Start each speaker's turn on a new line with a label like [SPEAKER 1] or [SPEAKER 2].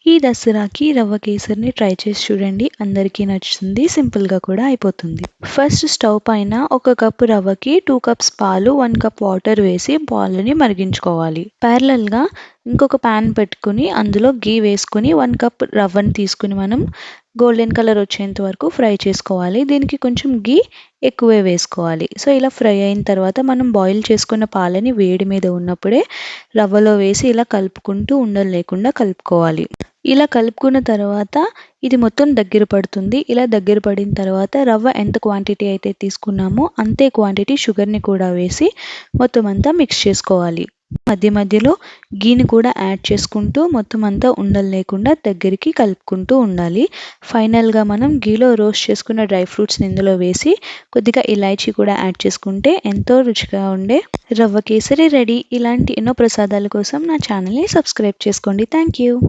[SPEAKER 1] ఈ దసరాకి రవ్వ కేసరిని ట్రై చేసి చూడండి. అందరికీ నచ్చుతుంది. సింపుల్‌గా కూడా అయిపోతుంది. ఫస్ట్ స్టవ్ పైన ఒక కప్పు రవ్వకి 2 కప్స్ పాలు, 1 కప్ వాటర్ వేసి పాలని మరిగించుకోవాలి. ప్యారలల్‌గా ఇంకొక పాన్ పెట్టుకొని అందులో ఘీ వేసుకొని 1 కప్ రవ్వని తీసుకొని మనం గోల్డెన్ కలర్ వచ్చేంత వరకు ఫ్రై చేసుకోవాలి. దీనికి కొంచెం ఘీ ఎక్కువే వేసుకోవాలి. సో, ఇలా ఫ్రై అయిన తర్వాత మనం బాయిల్ చేసుకున్న పాలని వేడి మీద ఉన్నప్పుడే రవ్వలో వేసి ఇలా కలుపుకుంటూ ఉండలు లేకుండా కలుపుకోవాలి. ఇలా కలుపుకున్న తర్వాత ఇది మొత్తం దగ్గర పడుతుంది. ఇలా దగ్గర పడిన తర్వాత రవ్వ ఎంత క్వాంటిటీ అయితే తీసుకున్నామో అంతే క్వాంటిటీ షుగర్‌ని కూడా వేసి మొత్తం అంతా మిక్స్ చేసుకోవాలి. మధ్య మధ్యలో ఘీని కూడా యాడ్ చేసుకుంటూ మొత్తం అంతా ఉండలు లేకుండా దగ్గరికి కలుపుకుంటూ ఉండాలి. ఫైనల్‌గా మనం ఘీలో రోస్ట్ చేసుకున్న డ్రై ఫ్రూట్స్‌ని ఇందులో వేసి కొద్దిగా ఇలాచీ కూడా యాడ్ చేసుకుంటే ఎంతో రుచిగా ఉండే రవ్వ కేసరి రెడీ. ఇలాంటి ఎన్నో ప్రసాదాల కోసం నా ఛానల్‌ని సబ్స్క్రైబ్ చేసుకోండి. Thank you.